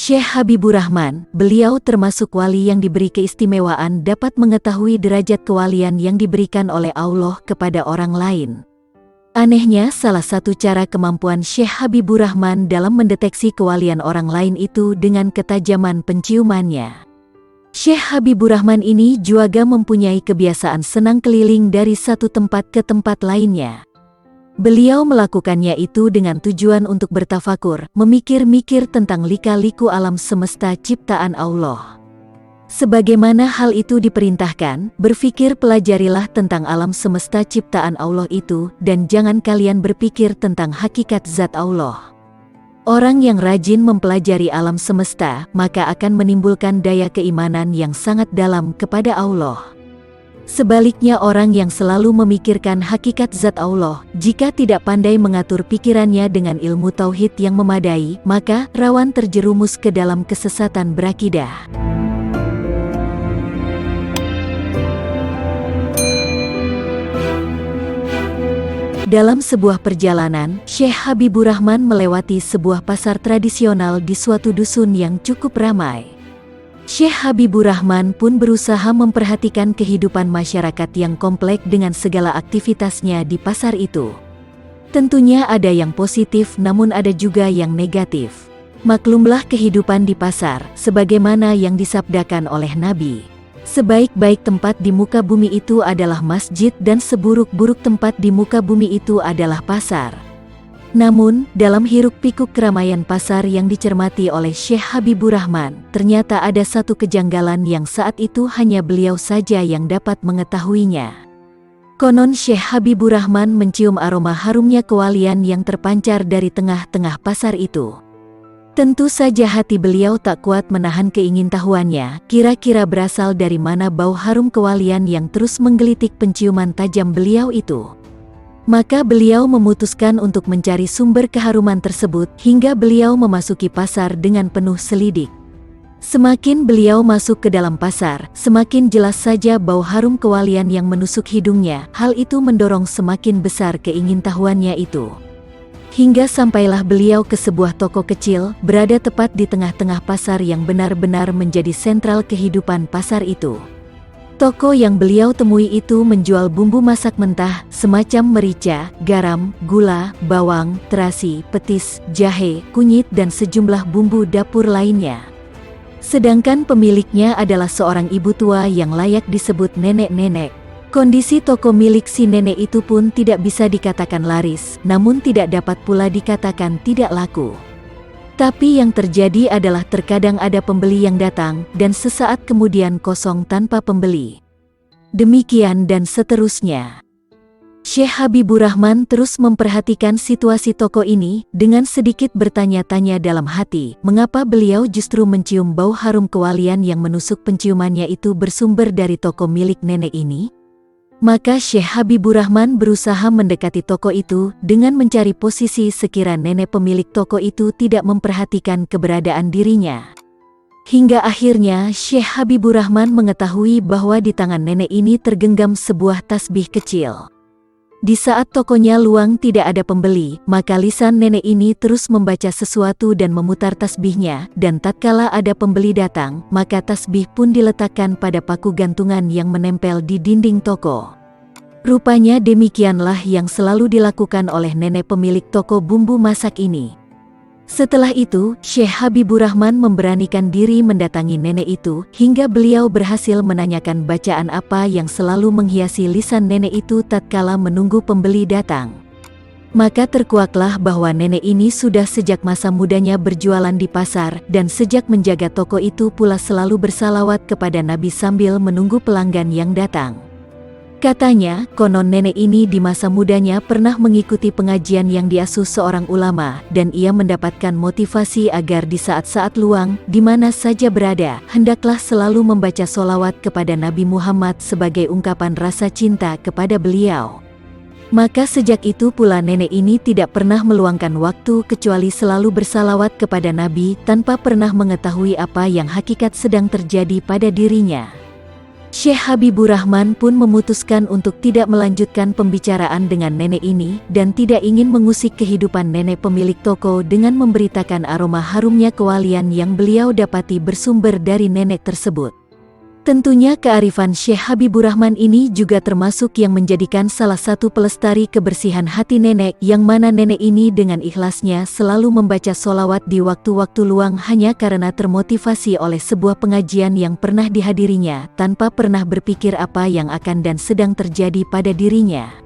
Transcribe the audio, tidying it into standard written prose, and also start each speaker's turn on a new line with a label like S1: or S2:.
S1: Syekh Habibur Rahman, beliau termasuk wali yang diberi keistimewaan dapat mengetahui derajat kewalian yang diberikan oleh Allah kepada orang lain. Anehnya, salah satu cara kemampuan Syekh Habibur Rahman dalam mendeteksi kewalian orang lain itu dengan ketajaman penciumannya. Syekh Habibur Rahman ini juga mempunyai kebiasaan senang keliling dari satu tempat ke tempat lainnya. Beliau melakukannya itu dengan tujuan untuk bertafakur, memikir-mikir tentang lika-liku alam semesta ciptaan Allah. Sebagaimana hal itu diperintahkan, berfikir pelajarilah tentang alam semesta ciptaan Allah itu, dan jangan kalian berpikir tentang hakikat zat Allah. Orang yang rajin mempelajari alam semesta, maka akan menimbulkan daya keimanan yang sangat dalam kepada Allah. Sebaliknya orang yang selalu memikirkan hakikat zat Allah, jika tidak pandai mengatur pikirannya dengan ilmu tauhid yang memadai, maka rawan terjerumus ke dalam kesesatan berakidah. Dalam sebuah perjalanan, Syekh Habibur Rahman melewati sebuah pasar tradisional di suatu dusun yang cukup ramai. Syekh Habibur Rahman pun berusaha memperhatikan kehidupan masyarakat yang kompleks dengan segala aktivitasnya di pasar itu. Tentunya ada yang positif namun ada juga yang negatif. Maklumlah kehidupan di pasar, sebagaimana yang disabdakan oleh Nabi. Sebaik-baik tempat di muka bumi itu adalah masjid dan seburuk-buruk tempat di muka bumi itu adalah pasar. Namun, dalam hiruk-pikuk keramaian pasar yang dicermati oleh Syekh Habibur Rahman, ternyata ada satu kejanggalan yang saat itu hanya beliau saja yang dapat mengetahuinya. Konon Syekh Habibur Rahman mencium aroma harumnya kewalian yang terpancar dari tengah-tengah pasar itu. Tentu saja hati beliau tak kuat menahan keingintahuannya, kira-kira berasal dari mana bau harum kewalian yang terus menggelitik penciuman tajam beliau itu. Maka beliau memutuskan untuk mencari sumber keharuman tersebut hingga beliau memasuki pasar dengan penuh selidik. Semakin beliau masuk ke dalam pasar, semakin jelas saja bau harum kewalian yang menusuk hidungnya. Hal itu mendorong semakin besar keingintahuannya itu. Hingga sampailah beliau ke sebuah toko kecil, berada tepat di tengah-tengah pasar yang benar-benar menjadi sentral kehidupan pasar itu. Toko yang beliau temui itu menjual bumbu masak mentah, semacam merica, garam, gula, bawang, terasi, petis, jahe, kunyit dan sejumlah bumbu dapur lainnya. Sedangkan pemiliknya adalah seorang ibu tua yang layak disebut nenek-nenek. Kondisi toko milik si nenek itu pun tidak bisa dikatakan laris, namun tidak dapat pula dikatakan tidak laku. Tapi yang terjadi adalah terkadang ada pembeli yang datang, dan sesaat kemudian kosong tanpa pembeli. Demikian dan seterusnya. Syekh Habibur Rahman terus memperhatikan situasi toko ini, dengan sedikit bertanya-tanya dalam hati, mengapa beliau justru mencium bau harum kewalian yang menusuk penciumannya itu bersumber dari toko milik nenek ini? Maka Syekh Habibur Rahman berusaha mendekati toko itu dengan mencari posisi sekira nenek pemilik toko itu tidak memperhatikan keberadaan dirinya. Hingga akhirnya Syekh Habibur Rahman mengetahui bahwa di tangan nenek ini tergenggam sebuah tasbih kecil. Di saat tokonya luang tidak ada pembeli, maka lisan nenek ini terus membaca sesuatu dan memutar tasbihnya, dan tatkala ada pembeli datang, maka tasbih pun diletakkan pada paku gantungan yang menempel di dinding toko. Rupanya demikianlah yang selalu dilakukan oleh nenek pemilik toko bumbu masak ini. Setelah itu, Syekh Habibur Rahman memberanikan diri mendatangi nenek itu, hingga beliau berhasil menanyakan bacaan apa yang selalu menghiasi lisan nenek itu tatkala menunggu pembeli datang. Maka terkuaklah bahwa nenek ini sudah sejak masa mudanya berjualan di pasar, dan sejak menjaga toko itu pula selalu bersalawat kepada Nabi sambil menunggu pelanggan yang datang. Katanya, konon nenek ini di masa mudanya pernah mengikuti pengajian yang diasuh seorang ulama, dan ia mendapatkan motivasi agar di saat-saat luang, di mana saja berada, hendaklah selalu membaca sholawat kepada Nabi Muhammad sebagai ungkapan rasa cinta kepada beliau. Maka sejak itu pula nenek ini tidak pernah meluangkan waktu kecuali selalu bersalawat kepada Nabi tanpa pernah mengetahui apa yang hakikat sedang terjadi pada dirinya. Syekh Habibur Rahman pun memutuskan untuk tidak melanjutkan pembicaraan dengan nenek ini dan tidak ingin mengusik kehidupan nenek pemilik toko dengan memberitakan aroma harumnya kewalian yang beliau dapati bersumber dari nenek tersebut. Tentunya kearifan Syekh Habibur Rahman ini juga termasuk yang menjadikan salah satu pelestari kebersihan hati nenek, yang mana nenek ini dengan ikhlasnya selalu membaca sholawat di waktu-waktu luang hanya karena termotivasi oleh sebuah pengajian yang pernah dihadirinya, tanpa pernah berpikir apa yang akan dan sedang terjadi pada dirinya.